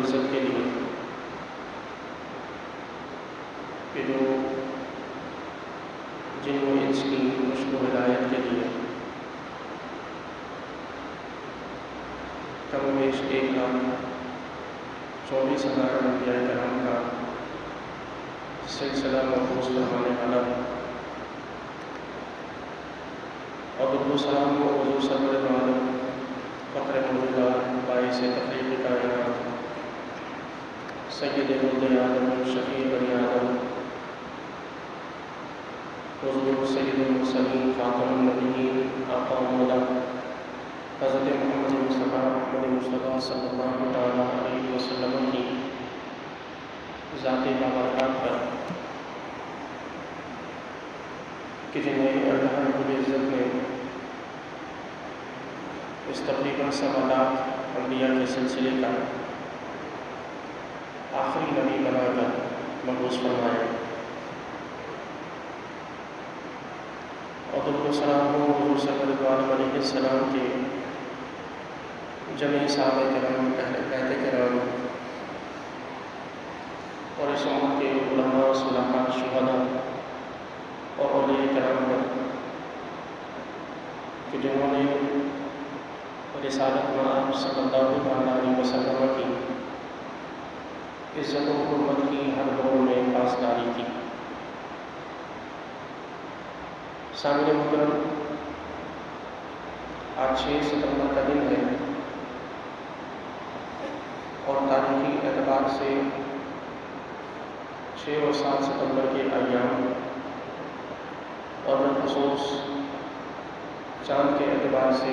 العزت کے لیے کہ جو جن و انس کی رشد و ہدایت کے لیے کم و بیش 1,24,000 انبیاء کرام کا سلسلہ مبعوث فرمانے والا اور درود و سلام و حضور سرور عالم فخر موجودات باعث تخلیق کائنات سید ولد آدم شفیع بنی آدم حضور سید المرسلین خاتم النبیین آقا مولا حضرت محمد مصطفیٰ صلی اللہ تعالیٰ علیہ وسلم کی ذات بابرکات پر کہ جنہیں اللہ رب العزت نے اس تقریباً سوالات انبیاء کے سلسلے کا آخری نبی بنا کر مبعوث فرمایا اور درود و سلام ہو حضور صلی اللہ علیہ وسلم کے جمعی صحابہ کرام اہل بیت کرام اور اس امت کے علماء صلحاء شہداء اور اولیاء کرام پر کہ جنہوں نے رسالت میں صلی اللہ علیہ وسلم کی عزت و حرمت کی ہر دور میں پاسداری کی۔ سامعین محترم، آج 6 ستمبر کا دن ہے اور تاریخی اعتبار سے 6 اور 7 ستمبر کے ایام اور بالخصوص چاند کے اعتبار سے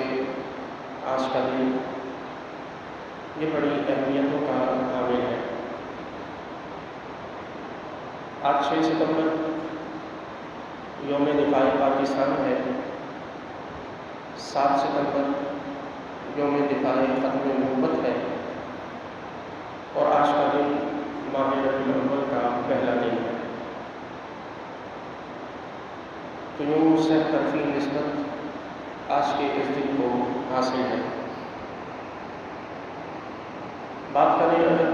آج کا دن یہ بڑی اہمیتوں کا حامل ہے۔ آج 6 ستمبر یوم دفاع پاکستان ہے، 7 ستمبر یوم دفاع ختم نبوت ہے اور آج کا دن ماہ ربیع الاول کا پہلا دن ہے۔ تو یوں صحت ترفیع نسبت آج کے اس دن کو حاصل ہے۔ بات کریں اگر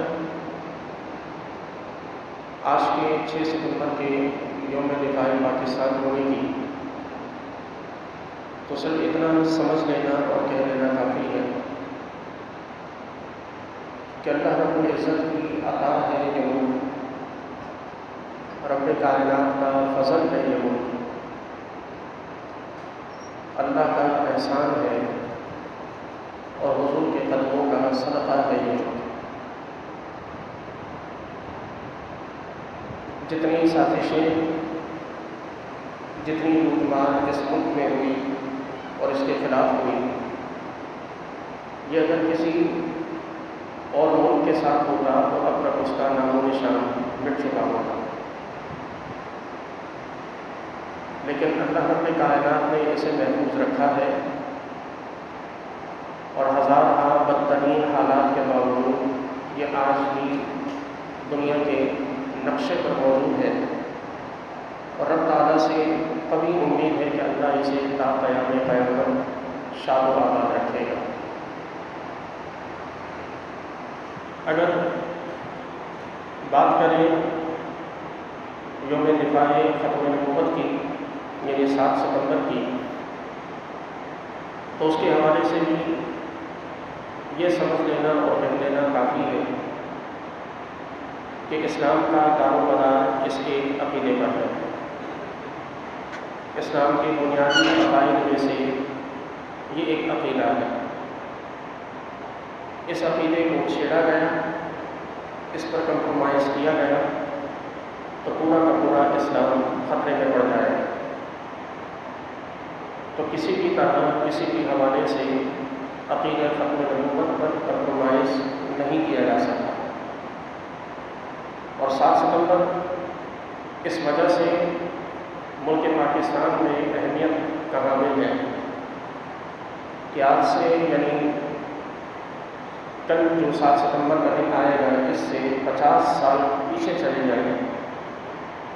آج کے 6 ستمبر کے یوم دفاع پاکستان ہونے کی، تو صرف اتنا سمجھ لینا اور کہہ لینا کافی ہے کہ اللہ رب العزت کی عطا ہے یہ ملک، رب کائنات کا فضل ہے یہ ملک، اللہ کا احسان ہے اور حضور کے قدموں کا صدقہ ہے یہ ملک۔ جتنی سازشیں، جتنی لوٹ مار اس ملک میں ہوئی اور اس کے خلاف ہوئی، یہ اگر کسی اور ملک کے ساتھ ہوتا تو اب تک اس کا نام و نشان مٹ چکا ہوتا، لیکن اللہ رب کائنات نے اسے محفوظ رکھا ہے اور ہزارہ بدترین حالات کے باوجود یہ آج بھی دنیا کے نقشے پر موجود ہے اور رب تعالیٰ سے قوی امید ہے کہ اللہ اسے تا قیام قیامت شاد و آباد رکھے گا۔ اگر بات کریں یوم دفاع ختم نبوت کی یعنی 7 ستمبر کی، تو اس کے حوالے سے بھی یہ سمجھ لینا اور کہہ لینا کافی ہے کہ اسلام کا دار و مدار اس کے عقیدے پر ہے۔ اسلام کے بنیادی عقائد میں سے یہ ایک عقیدہ ہے۔ اس عقیدے کو چھیڑا گیا، اس پر کمپرومائز کیا گیا تو پورا کا پورا اسلام خطرے میں پڑ جائے گا۔ تو کسی بھی طرح کسی بھی حوالے سے عقیدہ ختم نبوت پر کمپرومائز نہیں کیا جا سکتا۔ اور 7 ستمبر اس وجہ سے ملک پاکستان میں اہمیت کا حامل ہے کہ آج سے یعنی کل جو 7 ستمبر کا دن آئے گا اس سے 50 سال پیچھے چلے جائیں گے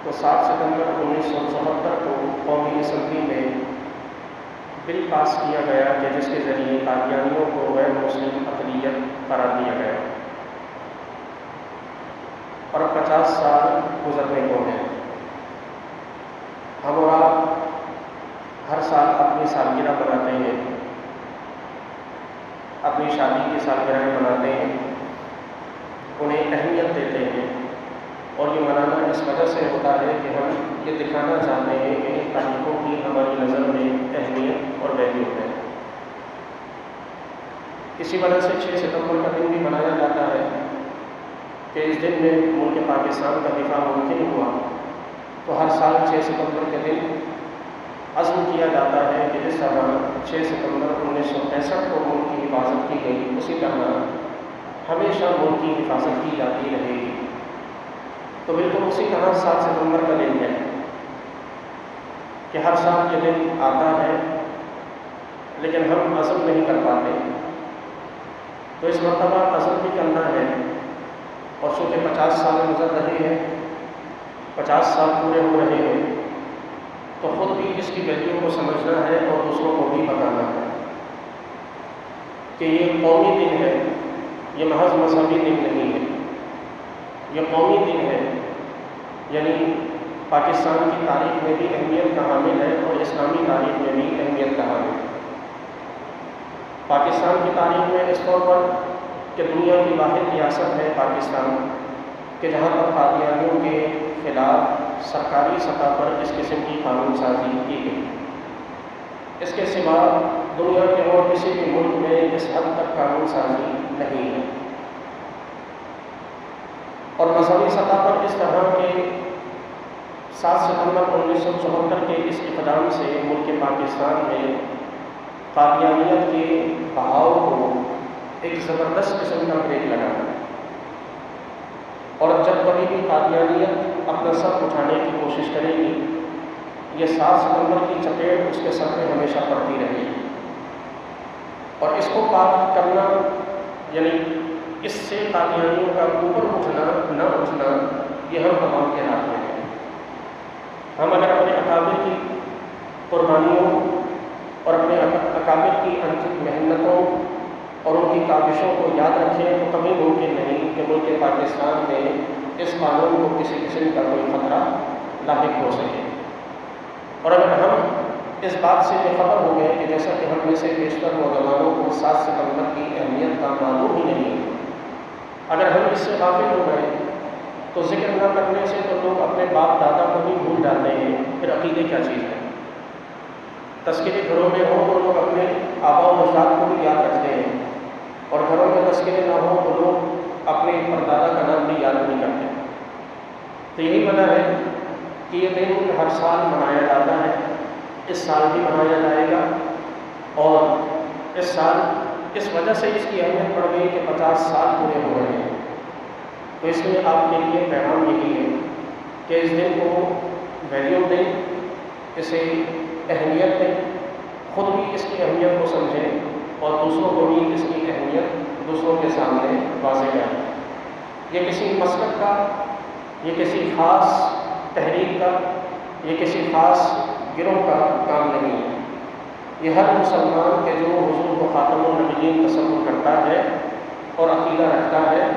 تو 7 ستمبر 1974 کو قومی اسمبلی میں بل پاس کیا گیا کہ جس کے ذریعے قادیانیوں کو غیر مسلم اقلیت قرار دیا گیا۔ گزرنے کو ہیں۔ ہم اور آپ ہر سال اپنی سالگرہ مناتے ہیں، اپنی شادی کی سالگرہیں مناتے ہیں، انہیں اہمیت دیتے ہیں، اور یہ منانا اس وجہ سے ہوتا ہے کہ ہم یہ دکھانا چاہتے ہیں کہ ان تاریخوں کی ہماری نظر میں اہمیت اور ویلیو ہے۔ اسی وجہ سے 6 ستمبر کا دن بھی منایا جاتا ہے کہ اس دن میں ملک پاکستان کا دفاع ممکن ہوا، تو ہر سال 6 ستمبر کے دن عزم کیا جاتا ہے کہ جس طرح 6 ستمبر 1965 کو ملک کی حفاظت کی گئی، اسی طرح ہمیشہ ملک کی حفاظت کی جاتی رہے گی۔ تو بالکل اسی طرح 7 ستمبر کا دن ہے کہ ہر سال یہ دن آتا ہے، لیکن ہم عزم نہیں کر پاتے، تو اس مرتبہ عزم بھی کرنا ہے، اور چونکہ 50 سال گزر رہے ہیں، 50 سال پورے ہو رہے ہیں، تو خود بھی اس کی ویلیو کو سمجھنا ہے اور دوسروں کو بھی بتانا ہے کہ یہ قومی دن ہے، یہ محض مذہبی دن نہیں ہے، یہ قومی دن ہے، یعنی پاکستان کی تاریخ میں بھی اہمیت کا حامل ہے اور اسلامی تاریخ میں بھی اہمیت کا حامل ہے۔ پاکستان کی تاریخ میں اس طور پر کہ دنیا کی واحد ریاست ہے پاکستان، کہ جہاں پر قادیانیوں کے خلاف سرکاری سطح پر اس قسم کی قانون سازی کی گئی۔ اس کے سوا دنیا کے اور کسی بھی ملک میں اس حد تک قانون سازی نہیں ہے، اور مذہبی سطح پر اس طرح کے 7 ستمبر 1974 کے اس اقدام سے ملک پاکستان میں قادیانیت کے بہاؤ کو ایک زبردست قسم کا بریک لگا ہے، اور جب کبھی بھی قادیانیت اپنا سر اٹھانے کی کوشش کرے گی، یہ 7 ستمبر کی چپیٹ اس کے سر پہ ہمیشہ پڑتی رہے گی، اور اس کو پاک کرنا، یعنی اس سے قادیانیوں کا اوپر اٹھنا نہ اٹھنا، یہ ہم تمام کے ہاتھ میں ہے۔ ہم اگر اپنے اکابر کی قربانیوں اور اپنے اکابر کی انتھک محنتوں اور ان کی کاوشوں کو یاد رکھیں تو کبھی ممکن نہیں کہ ملک پاکستان میں اس قانون کو کسی قسم کا کوئی خطرہ لاحق ہو سکے۔ اور اگر ہم اس بات سے بے خبر ہو گئے کہ جیسا کہ ہم میں سے بیشتر نوجوانوں کو 7 ستمبر کی اہمیت کا معلوم ہی نہیں، اگر ہم اس سے غافل ہو گئے تو ذکر نہ کرنے سے تو لوگ اپنے باپ دادا کو بھی بھول جاتے ہیں، پھر عقیدے کیا چیز ہے۔ تذکرے گھروں میں ہوں تو لوگ اپنے آبا و اجداد کو بھی یاد رکھتے ہیں، اور گھروں میں تذکرے نہ ہوں تو لوگ اپنے پردادا کا نام بھی یاد نہیں کرتے۔ تو یہی وجہ ہے کہ یہ دن ہر سال منایا جاتا ہے، اس سال بھی منایا جائے گا، اور اس سال اس وجہ سے اس کی اہمیت بڑھ گئی کہ 50 سال پورے ہو رہے ہیں۔ تو اس میں آپ کے لیے پیغام یہی ہے کہ اس دن کو ویلیو دیں، اسے اہمیت دیں، خود بھی اس کی اہمیت کو سمجھیں، اور دوسروں کو بھی اس کی اہمیت دوسروں کے سامنے واضح کریں۔ یہ کسی مسلک کا، یہ کسی خاص تحریک کا، یہ کسی خاص گروہ کا کام نہیں ہے، یہ ہر مسلمان کے جو حضور کو خاتم النبیین تصور کرتا ہے اور عقیدہ رکھتا ہے،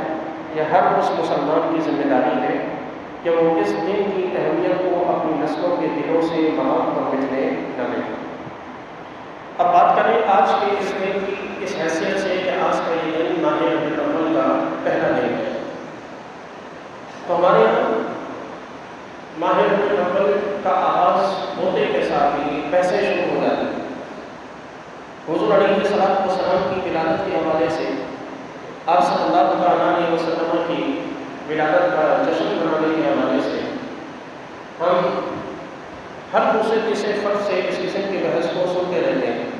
یہ ہر اس مسلمان کی ذمہ داری ہے کہ وہ اس دن کی اہمیت کو اپنی نسلوں کے دلوں سے مہار پر مٹنے نہ دیں۔ اب بات کریں آج کے اس دن کی اس حیثیت سے کہ آج کا یہ دن ماہ ربیع الاول کا پہلا دن ہے۔ تو ہمارے یہاں ماہ ربیع الاول کا آغاز ہوتے کے ساتھ ہی پیسے شروع ہو جاتے ہیں۔ حضور علیہ السلام کی ولادت کے حوالے سے آپ صلی اللہ علیہ وسلم کی ولادت کا جشن منانے کے حوالے سے ہم ہر دوسرے تیسرے فرد سے اس قسم کی بحث کو سنتے رہتے ہیں۔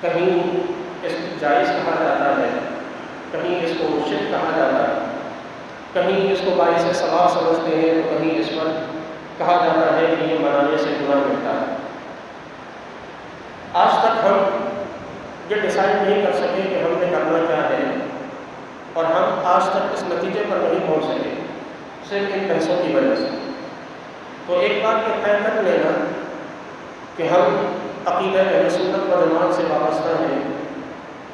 کہیں اس کو جائز کہا جاتا ہے، کہیں اس کو شرک کہا جاتا ہے، کہیں اس کو باعث ثواب سمجھتے ہیں، تو کہیں اس پر کہا جاتا ہے کہ یہ منانے سے گناہ ملتا ہے۔ آج تک ہم یہ ڈیسائیڈ نہیں کر سکے کہ ہم نے کرنا کیا ہے، اور ہم آج تک اس نتیجے پر نہیں پہنچ سکے صرف ان بحثوں کی وجہ سے۔ تو ایک بات یہ طے کر لینا کہ ہم عقیدہ اہل سنت و جماعت سے وابستہ ہیں،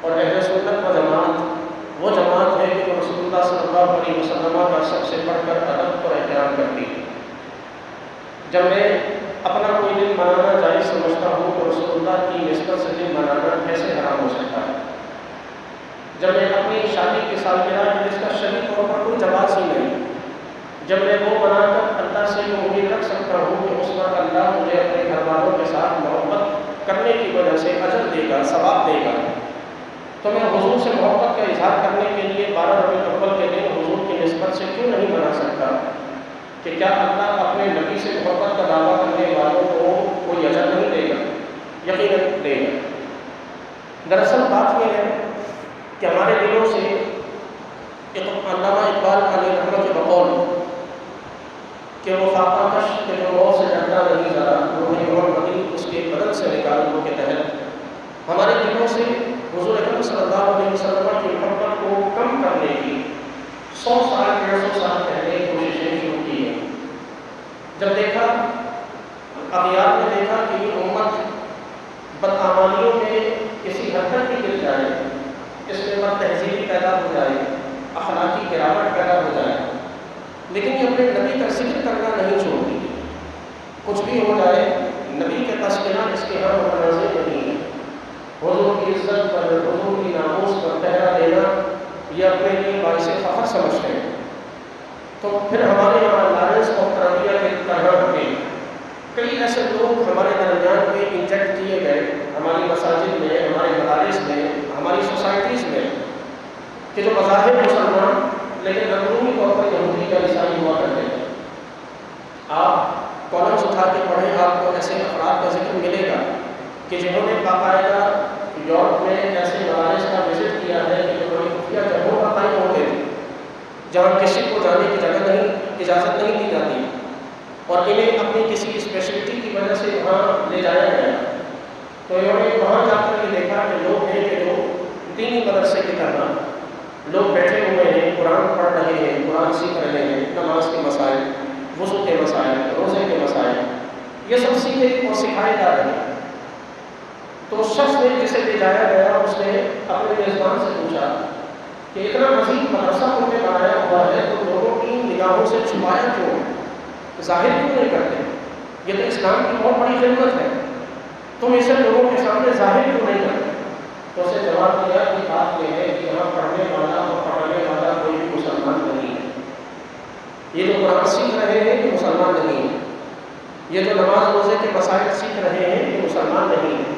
اور اہل سنت و جماعت وہ جماعت ہے کہ جو رسول اللہ صلی اللہ علیہ وسلم کا سب سے بڑھ کر ادب اور احترام بیان کرتی ہے۔ جب میں اپنا کوئی دن منانا جائز سمجھتا ہوں تو رسول اللہ کی نسبت سے دن منانا کیسے حرام ہو سکتا ہے؟ جب میں اپنی شادی کی سالگرہ جس کا شرعی طور پر کوئی جواز ہی نہیں، جب میں وہ بنا کر اللہ سے یہ امید رکھ سکتا ہوں کہ اس وقت اللہ مجھے اپنے گھر والوں کے ساتھ محبت کرنے کی وجہ سے اجر دے گا، ثواب دے گا، تو میں حضور سے محبت کا اظہار کرنے کے لیے 12 ربیع الاول کے دن حضور کی نسبت سے کیوں نہیں منا سکتا؟ کہ کیا اللہ اپنے نبی سے محبت کا دعویٰ کرنے والوں کو کوئی اجر نہیں دے گا؟ یقیناً دے گا۔ دراصل بات یہ ہے کہ ہمارے دلوں سے علامہ اقبال علیہ رحمۃ کے بقول کہ وہ خاکہ کش کے جو موت سے ڈرتا نہیں ذرا روح محمدی اس کے بدن سے نکالوں کے تحت ہمارے دلوں سے حضور اکرم صلی اللہ علیہ وسلم کی محبت کو کم کرنے کی 100 سال 150 سال پہلے کوششیں شروع کی ہیں۔ جب دیکھا اغیار نے دیکھا کہ یہ امت بدعمالیوں میں کسی حد تک بھی گر جائے، اس میں بد تہذیبی پیدا ہو جائے، اخلاقی گراوٹ پیدا ہو جائے، لیکن یہ اپنے نبی کا ذکر کرنا نہیں چھوڑتی۔ کچھ بھی ہو جائے نبی کا تذکرہ اس کے ہاں متنازع نہیں ہے۔ حضور کی عزت پر، حضور کی ناموس پر پہرا دینا یہ اپنے لیے باعث فخر سمجھتے ہیں۔ تو پھر ہمارے یہاں لارنس آف ارابیہ کے طرح کے کئی ایسے لوگ ہمارے درمیان میں انجیکٹ کیے گئے، ہماری مساجد میں، ہمارے مدارس میں، ہماری سوسائٹیز میں، کہ جو بظاہر مسلمان لیکن اندرونی طور پر یہودی کا عیسائی ہوا کرتے ہیں۔ آپ کالمز اٹھا کے پڑھیں، آپ کو ایسے افراد کا ذکر ملے گا کہ جنہوں نے باقاعدہ یورپ میں ایسے مدارس کا وزٹ کیا ہے کہ جو بڑی خفیہ جگہوں پر قائم ہوتے تھے، جہاں کسی کو جانے کی جگہ نہیں، اجازت نہیں دی جاتی، اور انہیں اپنی کسی اسپیشلٹی کی وجہ سے وہاں لے جایا گیا۔ تو انہوں نے وہاں جا کر یہ دیکھا کہ لوگ ہیں کہ جو دینی مدرسے کی طرح لوگ بیٹھے ہوئے ہیں، قرآن پڑھ رہے ہیں، قرآن سیکھ رہے ہیں، نماز کے مسائل، وضو کے مسائل، روزے کے مسائل، یہ سب سیکھے اور سکھائے جا رہے ہیں۔ تو اس شخص نے جسے لے جایا گیا اس نے اپنے میزبان سے پوچھا کہ اتنا مزید مدرسہ تم نے بنایا ہوا ہے تو لوگوں کی نگاہوں سے چھپایا کیوں، ظاہر کیوں نہیں کرتے؟ یہ تو اسلام کی بہت بڑی خدمت ہے، تم اسے لوگوں کے سامنے ظاہر کیوں نہیں کرتے؟ تو اسے جواب دیا کہ بات یہ ہے کہ یہاں پڑھنے والا اور پڑھانے والا کوئی بھی مسلمان نہیں ہے۔ یہ جو قرآن سیکھ رہے ہیں یہ مسلمان نہیں ہے، یہ جو نماز روزے کے مسائل سیکھ رہے ہیں یہ مسلمان نہیں ہے۔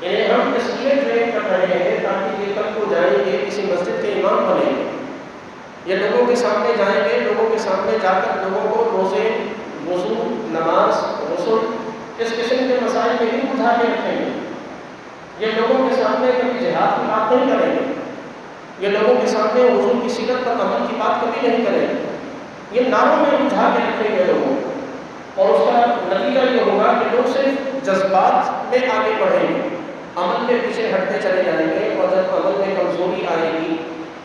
انہیں ہم اس لیے ٹرین کر رہے ہیں تاکہ یہ کل کو جائیں گے کسی مسجد کے امام بنیں گے، یہ لوگوں کے سامنے جائیں گے، لوگوں کے سامنے جا کر لوگوں کو روزے، وضو، نماز، غسل اس قسم کے مسائل میں ہی بجھا کے رکھیں گے۔ یہ لوگوں کے سامنے کبھی جہاد کی بات نہیں کریں گے، یہ لوگوں کے سامنے حضور کی سیرت پر عمل کی بات کبھی نہیں کریں گے، یہ نعروں میں بجھا کے رکھیں گے لوگوں کو، اور اس کا نتیجہ یہ ہوگا کہ لوگ صرف جذبات میں آگے بڑھیں گے، عمل کے پیچھے ہٹتے چلے جائیں گے، اور جب عمل میں کمزوری آئے گی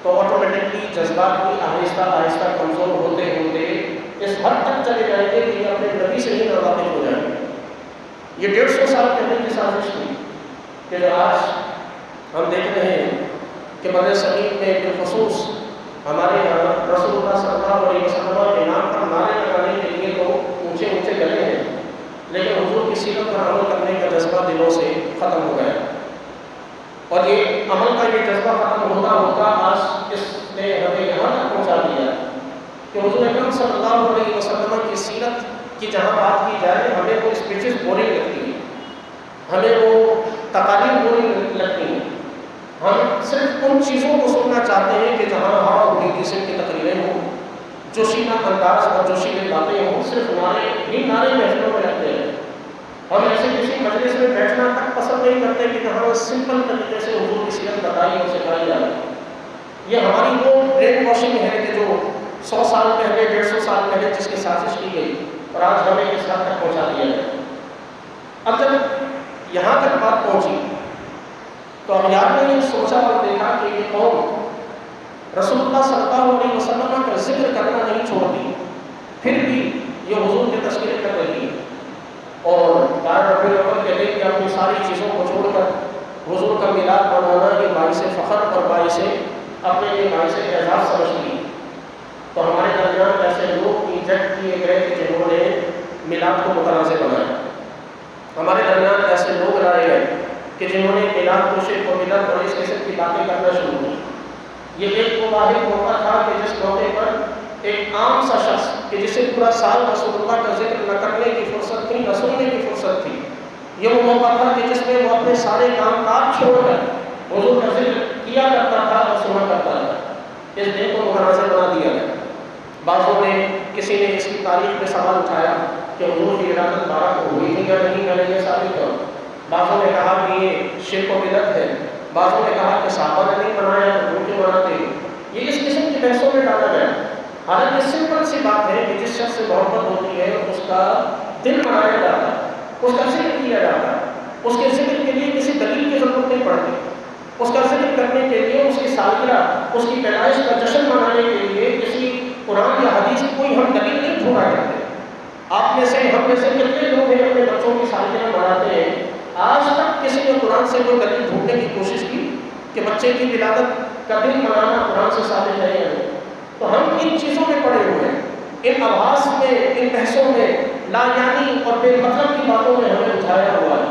تو آٹومیٹکلی جذبات بھی آہستہ آہستہ کمزور ہوتے ہوتے اس حد تک چلے جائیں گے کہ یہ اپنے نبی سے ہی ناواقف ہو جائیں گے۔ یہ 150 سال پہلے کی سازش تھی کہ جو آج ہم دیکھ رہے ہیں کہ بر صغیر میں بالخصوص ہمارے یہاں رسول اللہ صلی اللہ علیہ وسلم کے نام پر نعرے لگانے کے لیے تو اونچے اونچے گلے ہیں، لیکن حضور کی سیرت پر عمل کرنے کا جذبہ دلوں سے ختم ہو گیا، اور یہ عمل کا یہ جذبہ ختم ہوتا ہوتا آج اس نے ہمیں یہاں تک پہنچا دیا کہ حضور اکرم صلی اللہ علیہ وسلم کی سیرت کی جہاں بات کی جائے ہمیں وہ اسپیچز بورنگ لگتی ہیں، ہمیں وہ تقاریر بورنگ لگتی ہیں، ہم صرف ان چیزوں کو سننا چاہتے ہیں کہ جہاں ہوا بری قسم کی تقریریں ہوں، جوشیلا انداز اور جوشیلے باتیں ہوں، صرف نعرے ہی نعرے محفلوں میں لگتے ہیں۔ ہم ایسے کسی مجلس میں بیٹھنا تک پسند نہیں کرتے کہ جہاں سمپل طریقے سے حضور کی سیرت بتائی اور سکھائی جائے۔ یہ ہماری وہ برین واشنگ ہے کہ جو 100 سال پہلے 150 سال پہلے جس کی سازش کی گئی اور آج ہمیں اس حد تک پہنچا دیا گیا۔ اب جب یہاں تک بات پہنچی تو اغیار نے یہ سوچا اور دیکھا کہ یہ قوم رسول اللہ صلی اللہ علیہ وسلم کا ذکر کرنا نہیں چھوڑتی، پھر بھی یہ حضور کے تذکرے کر رہی ہے، اور 12 ربیع الاول کے دن اپنی ساری چیزوں کو چھوڑ کر حضور کا میلاد منانا یہ باعث فخر اور باعث اپنے لیے باعث اعزاز سمجھتی ہے۔ تو ہمارے درمیان ایسے لوگ ایجکٹ کیے گئے کہ جنہوں نے میلاد کو متنازع بنایا. ہمارے درمیان ایسے لوگ لائے گئے کہ جنہوں نے میلاد کو شرک و بدعت اور اس قسم کی باتیں کرنا شروع کی. یہ ایک واحد موقع تھا کہ جس موقع پر ایک عام سا شخص کہ جسے پورا سال رسول اللہ کا ذکر نہ کرنے کی فرصت تھی، نہ سننے کی فرصت تھی، یہ وہ موقع تھا کہ جس میں وہ اپنے سارے کام کاج چھوڑ کر حضور کا ذکر کیا کرتا تھا اور سنا کرتا تھا. اس دن کو متنازع بنا دیا گیا. بعضوں نے کسی نے اس کی تاریخ میں سوال اٹھایا کہ حضور کی ولادت 12 کو ہوئی تھی یا نہیں، میں نے یہ ثابت کرو. بعضوں نے کہا کہ یہ شرک و بدعت ہے. بعضوں نے کہا کہ صحابہ نے نہیں منایا تو تم کیوں مناتے ہو. یہ اس قسم کی بحثوں میں ڈالا گیا. حالانکہ سمپل سی بات ہے کہ جس شخص سے محبت ہوتی ہے اس کا دل منایا جاتا ہے، اس کا ذکر کیا جاتا ہے. اس کے ذکر کے لیے کسی دلیل کی ضرورت نہیں پڑتی. اس کا ذکر کرنے کے لیے، اس کی سالگرہ، اس کی پیدائش کا جشن منانے کے لیے کسی قرآن یا حدیث کی کوئی ہم دلیل نہیں ڈھونڈا کرتے. آپ میں سے، ہم میں سے کتنے لوگ ہیں اپنے بچوں کی سالگرہ مناتے ہیں؟ آج تک کسی نے قرآن سے کوئی دلیل ڈھونڈنے کی کوشش کی کہ بچے کی ولادت کا دن منانا قرآن سے ثابت ہے یا نہیں؟ تو ہم ان چیزوں میں پڑے ہوئے ہیں، ان ابحاث میں، ان بحثوں میں، لا یعنی اور بے مطلب کی باتوں میں ہمیں اٹھایا ہوا ہے.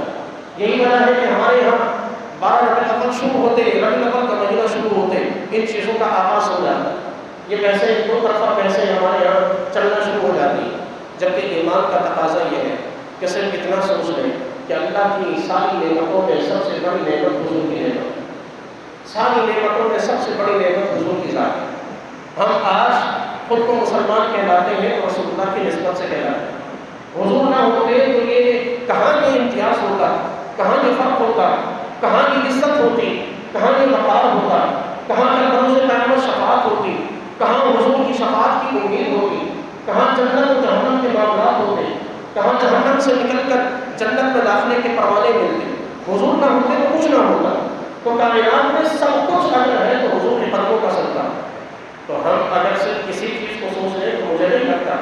یہی وجہ ہے کہ ہمارے یہاں 12 ربیع الاول شروع ہوتے، ربیع الاول کا مہینہ شروع ہوتے ان چیزوں کا آغاز ہو جاتا ہے. یہ بحثیں دو طرفہ بحثیں ہمارے یہاں چلنا شروع ہو جاتی ہیں. جبکہ ایمان کا تقاضا یہ ہے کہ صرف اتنا سوچ لیں کہ اللہ کی ساری نعمتوں میں سب سے بڑی نعمت حضور کی نعمت ہے. ساری نعمتوں میں سب سے بڑی نعمت حضور کی ذات ہے. ہم آج خود کو مسلمان کہلاتے ہیں اور رسول اللہ کی نسبت سے کہلاتے ہیں. حضور نہ ہوتے تو یہ کہاں یہ امتیاز ہوتا، کہاں یہ فرق ہوتا، کہاں یہ عزت ہوتی، کہاں یہ وقار ہوتا، کہاں پر بروز قیامت شفاعت ہوتی، کہاں حضور کی شفاعت کی امید ہوتی، کہاں جنت و جہنم کے معاملات ہوتے، کہاں جہنم سے نکل کر جنت میں داخلے کے پروانے ملتے. حضور نہ ہوتے تو کچھ نہ ہوتا. تو کائنات میں سب کچھ اگر ہے تو حضور کے قدموں کا صدقہ. تو ہم اگر صرف کسی چیز کو سوچ لیں تو مجھے نہیں لگتا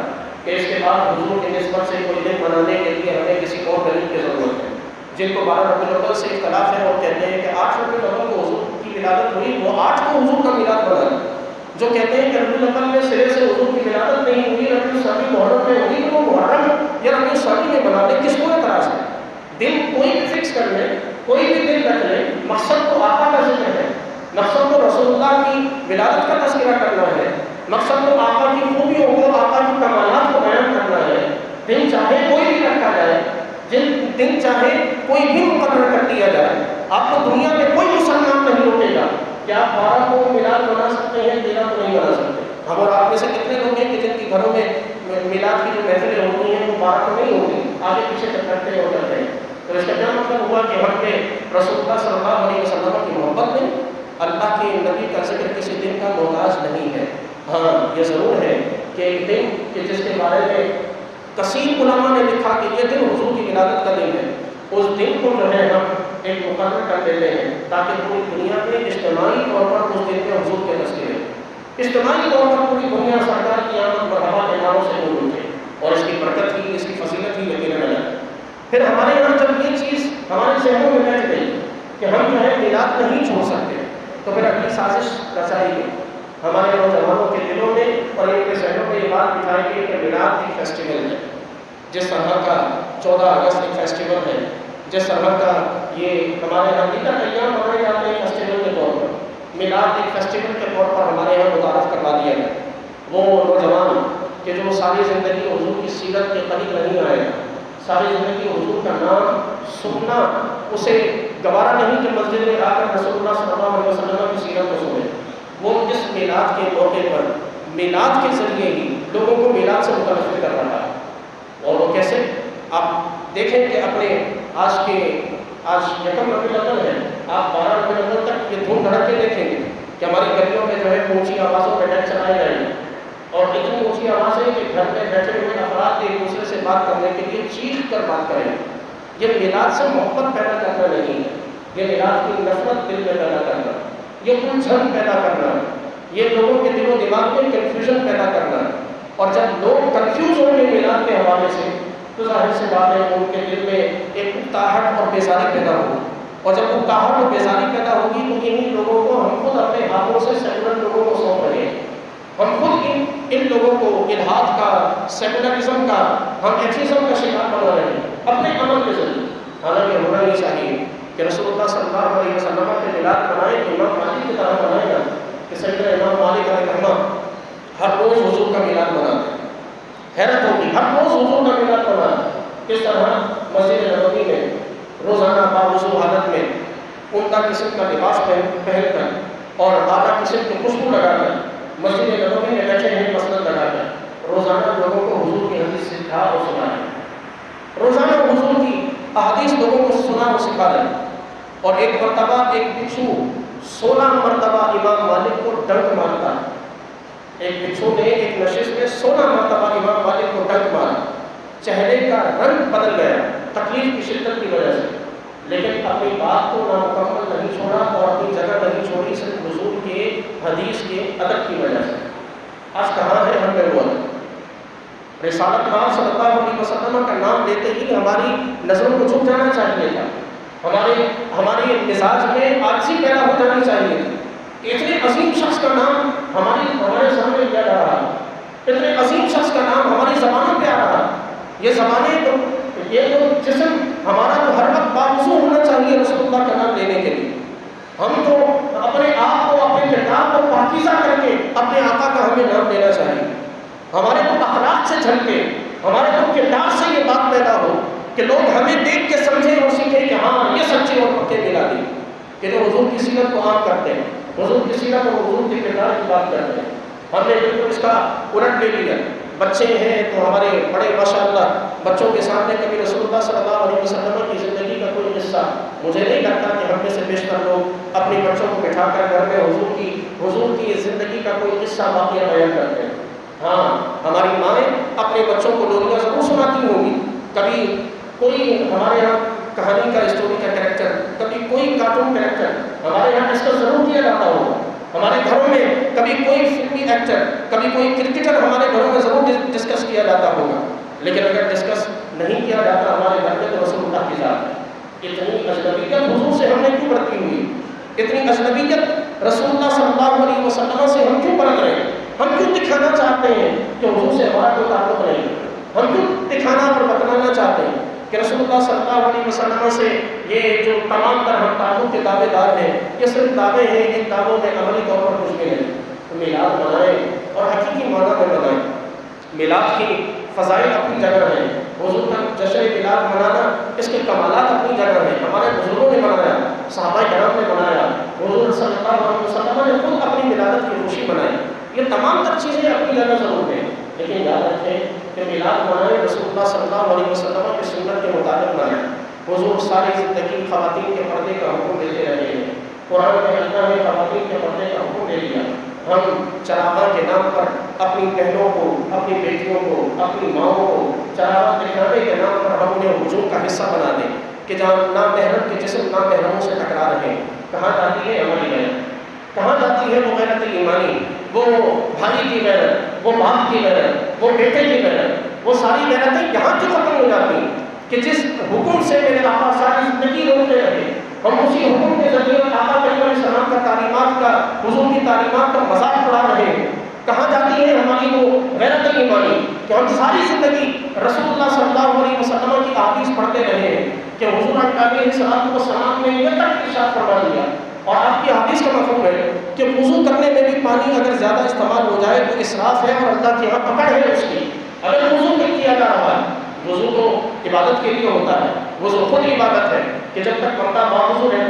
کہ اس کے بعد حضور کی نسبت سے کوئی دن منانے کے لیے ہمیں کسی اور دلیل کی ضرورت ہے. جن کو 12 ربیع الاول سے اختلاف ہے اور کہتے ہیں کہ 8 ربیع الاول کو حضور کی ولادت ہوئی، وہ 8 کو حضور کا میلاد بنا. جو کہتے ہیں کہ ربیع الاول میں سرے سے حضور کی ولادت نہیں ہوئی، ربیع الثانی محرم میں ہوئی، تو وہ محرم یا ربیع الثانی میں بنا لیں. کس کو اعتراض ہے؟ دن کوئی بھی فکس کر لیں، کوئی بھی دن رکھ لیں. مقصد تو آقا کا ذکر ہے، مقصد تو رسول اللہ کی ولادت کا تذکرہ کرنا ہے، مقصد تو آقا کی خوبیوں کو، آقا کی کمالات کو بیان کرنا ہے. دن چاہے کوئی بھی رکھا جائے، دن چاہے کوئی بھی مقرر کر دیا جائے، آپ کو دنیا میں کوئی مسلمان نہیں روکے گا کہ آپ 12 کو میلاد بنا سکتے ہیں، 13 کو نہیں بنا سکتے. ہم اور آپ میں سے کتنے لوگ ہیں کہ جن کے گھروں میں میلاد کی جو محفلیں ہوتی ہیں وہ 12 کو نہیں ہوتی، آگے پیچھے کرتے ہو جاتے ہیں. تو اس کا کیا مطلب ہوا کہ ہم نے رسول اللہ صلی اللہ علیہ وسلم کی محبت میں اللہ کے نبی کا ذکر کسی دن کا محتاج نہیں ہے. ہاں یہ ضرور ہے کہ ایک دن کہ جس کے بارے میں کثیر علماء نے لکھا کہ یہ دن حضور کی ولادت کا دن ہے، اس دن کو جو ہے ہم ایک مقرر کر دیتے ہیں تاکہ پوری دنیا میں اجتماعی طور پر اس دن میں حضور کے تذکرے، اجتماعی طور پر پوری دنیا سرکار کی آمد مرحبا کے ناموں سے گونج اٹھے. اور اس کی برکت ہی، اس کی فضیلت ہی یقیناً الگ. پھر ہمارے یہاں جب یہ چیز ہمارے ذہنوں میں بیٹھ گئی کہ ہم جو ہے میلاد نہیں چھوڑ سکتے، تو پھر اگلی سازش رچائی گئی ہمارے نوجوانوں کے دلوں میں اور ان کے ذہنوں میں یہ بات بٹھائی گئی کہ میلاد ایک فیسٹیول ہے. جس طرح کا 14 اگست ایک فیسٹیول ہے، جس طرح کا یہ ہمارے یہاں دیگر ایام منائے جاتے ہیں فیسٹیول کے طور پر، میلاد ایک فیسٹیول کے طور پر ہمارے یہاں متعارف کروا دیا گیا. وہ نوجوان کہ جو ساری زندگی حضور کی سیرت کے قریب نہیں آئے، ساری زندگی حضور کا نام سننا اسے گوارا نہیں کہ مسجد میں آ کر رسول اللہ صلی اللہ علیہ وسلم کی سیرت کو سنے، وہ اس میلاد کے موقع پر میلاد کے ذریعے ہی لوگوں کو میلاد سے متنفر کر رہا ہے. اور وہ کیسے؟ آپ دیکھیں کہ اپنے آج یکم ربیع الاول ہے، آپ 12 ربیع الاول تک یہ دھوم دھڑک کے دیکھیں گے کہ ہماری گلیوں میں جو ہے اونچی آوازوں پہ ڈیک چلائے جائیں گے اور اتنی اونچی آواز ہے کہ گھر میں بیٹھے ہوئے افراد ایک دوسرے سے بات کرنے کے لیے چیخ کر بات کریں. یہ میلاد سے محبت پیدا کرنا نہیں ہے، یہ میلاد کی نفرت دل میں پیدا کرنا، یہ الجھن پیدا کرنا، یہ لوگوں کے دل و دماغ میں کنفیوژن پیدا کرنا. اور جب لوگ کنفیوز ہوں گے میلاد کے حوالے سے تو ظاہر سی بات ہے ان کے دل میں ایک اکتاہٹ اور بیزاری پیدا ہوگی. اور جب اکتاہٹ اور بیزاری پیدا ہوگی تو انہی لوگوں کو ہم خود اپنے ہاتھوں سے سیکولر لوگوں کو سونپ رہے ہیں. ہم خود ان ان لوگوں کو الحاد کا، سیکولرزم کا، ہم ایتھیزم کا شکار بنا رہے ہیں اپنے عمل کے ذریعے۔ حالانکہ ہونا یہ چاہیے کہ رسول اللہ صلی اللہ علیہ وسلم کے میلاد منائیں تو امام مالک کی طرح منائیں گا کہ سیدنا امام مالک علیہ الرحمہ ہر روز حضور کا میلاد مناتے ہیں۔ حیرت ہوگی، ہر روز حضور کا میلاد مناتے ہیں۔ کس طرح مسجد نبوی میں روزانہ باوضو حالت میں عمدہ قسم کا لباس پہن کر اور اعلیٰ قسم کی خوشبو لگا کر مسجد نبوی میں بیٹھے ہیں، مسند لگا کر روزانہ لوگوں کو حضور کی حدیث سکھا اور سنائیں، روزانہ حضور کی احادیث لوگوں کو سنا اور سکھا رہے ہیں۔ اور ایک مرتبہ ایک بچھو 16 مرتبہ امام مالک کو ڈنک مارتا ہے۔ ایک بچھو نے ایک نشست میں 16 مرتبہ امام مالک کو ڈنک مارا، چہرے کا رنگ بدل گیا تکلیف کی شدت کی وجہ سے، لیکن اپنی بات کو نامکمل نہیں چھوڑا اور اپنی جگہ نہیں چھوڑی، صرف حضور کے حدیث کے ادب کی وجہ سے۔ آج کہاں ہے ہم میں وہ ادب؟ رسالت مآب صلی اللہ علیہ وسلم کا نام لیتے ہی ہماری نظروں کو جھک جانا چاہیے تھا، ہمارے مزاج میں عاجزی پیدا ہو جانی چاہیے تھی۔ اتنے عظیم شخص کا نام ہمارے سامنے لیا جا رہا ہے، اتنے عظیم شخص کا نام ہماری زبانوں پہ آ رہا ہے۔ یہ زبانیں تو یہ جو جسم ہمارا تو ہر وقت باوضو ہونا چاہیے رسول اللہ کا نام لینے کے لیے۔ ہم تو اپنے آپ کو، اپنے کردار کو پاکیزہ کر کے اپنے آقا کا ہمیں نام لینا چاہیے۔ ہمارے تو اخلاق سے جھلکے، ہمارے تو کردار سے یہ بات پیدا ہو کہ لوگ ہمیں دیکھ کے سمجھیں اور سیکھیں کہ ہاں یہ سچے اور پکے میلادی کہ جو حضور کی سیرت کو عام کرتے ہیں، حضور کی سیرت اور حضور کے کردار کی بات کرتے ہیں۔ ہم نے بالکل اس کا الٹ لے لیا۔ بچے ہیں تو ہمارے بڑے ماشاءاللہ بچوں کے سامنے کبھی رسول اللہ صلی اللہ علیہ وسلم کی زندگی کا کوئی قصہ، مجھے نہیں لگتا کہ ہم میں سے بیشتر لوگ اپنے بچوں کو بٹھا کر گھر میں حضور کی زندگی کا کوئی قصہ واقعہ بیان کرتے ہیں۔ ہاں، ہماری مائیں اپنے بچوں کو لوریاں ضرور سناتی ہوں گی، کبھی کوئی ہمارے یہاں کہانی کا اسٹوری کا کریکٹر، کبھی کوئی کارٹون کریکٹر ہمارے یہاں ڈسکس ضرور کیا جاتا ہوگا۔ ہمارے گھروں میں کبھی کوئی فلمی ایکٹر، کبھی کوئی کرکٹر ہمارے گھروں میں ضرور ڈسکس کیا جاتا ہوگا، لیکن اگر ڈسکس نہیں کیا جاتا ہمارے گھر میں تو رسول اللہ کی ذات ہے۔ اتنی اجنبیت حضور سے ہم نے کیوں برتی ہوئی؟ اتنی اجنبیت رسول اللہ صلی اللہ علیہ وسلم سے ہم کیوں برت رہے ہیں؟ ہم کیوں دکھانا چاہتے ہیں کہ حضور سے ہمارا کوئی تعلق نہیں؟ ہم کیوں دکھانا اور بتلانا چاہتے ہیں کہ رسول اللہ صلی اللہ علیہ وسلم سے یہ جو تمام تر ہم تعلق کے دعوے دار ہیں، یہ صرف دعوے ہیں، ان دعووں میں عملی طور پر کچھ بھی نہیں۔ تو میلاد منائیں اور حقیقی معنی میں منائیں۔ میلاد کی فضائل اپنی جگہ ہیں، حضور کا جشن میلاد منانا اس کے کمالات اپنی جگہ ہیں۔ ہمارے بزرگوں نے منایا، صحابہ کرام نے منایا، حضور صلی اللہ علیہ وسلم نے خود اپنی ولادت کی خوشی منائی۔ یہ تمام تر چیزیں اپنی جگہ ضرور ہیں، لیکن یاد رکھیں کہ میلاد منائیں رسول اللہ صلی اللہ علیہ وسلم کی سنت کے مطابق منائیں۔ حضور ساری زندگی خواتین کے پردے کا حکم دیتے رہے ہیں، قرآن میں اللہ نے خواتین کے پردے کا حکم دے دیا۔ ہم چراغاں کے نام پر اپنی بہنوں کو، اپنی بیٹیوں کو، اپنی ماؤں کو چراغاں دکھانے کے نام پر ہم انہیں ہجوم کا حصہ بنا دیں کہ جہاں نامحرم کے جسم نامحرموں سے ٹکرا رہے ہیں۔ کہاں جاتی ہے ہماری غیرت؟ کہاں جاتی ہے وہ غیرت ایمانی، وہ بھائی کی غیرت، وہ باپ کی غیرت، وہ بیٹے کی غیرت؟ وہ ساری غیرتیں یہاں کیوں ختم ہو جاتی ہیں کہ جس حکم سے میرے آقا ساری زندگی روکتے رہے، ہم اسی حکم کے ذریعے آقا کریم علیہ السلام کا تعلیمات کا، حضور کی تعلیمات کا مذاق اڑا رہے ہیں؟ کہاں جاتی ہے ہماری وہ غیرت ایمانی کہ ہم ساری زندگی رسول اللہ صلی اللہ علیہ وسلم کی احادیث پڑھتے رہے ہیں کہ حضور علیہ السلام نے یہ تک ارشاد فرما دیا، اور آپ کی حدیث کا مفہوم ہے کہ وضو کرنے میں بھی پانی اگر زیادہ استعمال ہو جائے تو اسراف ہے اور اللہ کی یہاں پکڑ ہے اس کی۔ اگر وضو نہیں کیا جا رہا ہے، وضو تو عبادت کے لیے ہوتا ہے، وضو خود عبادت ہے کہ جب تک بندہ باوضو رہتا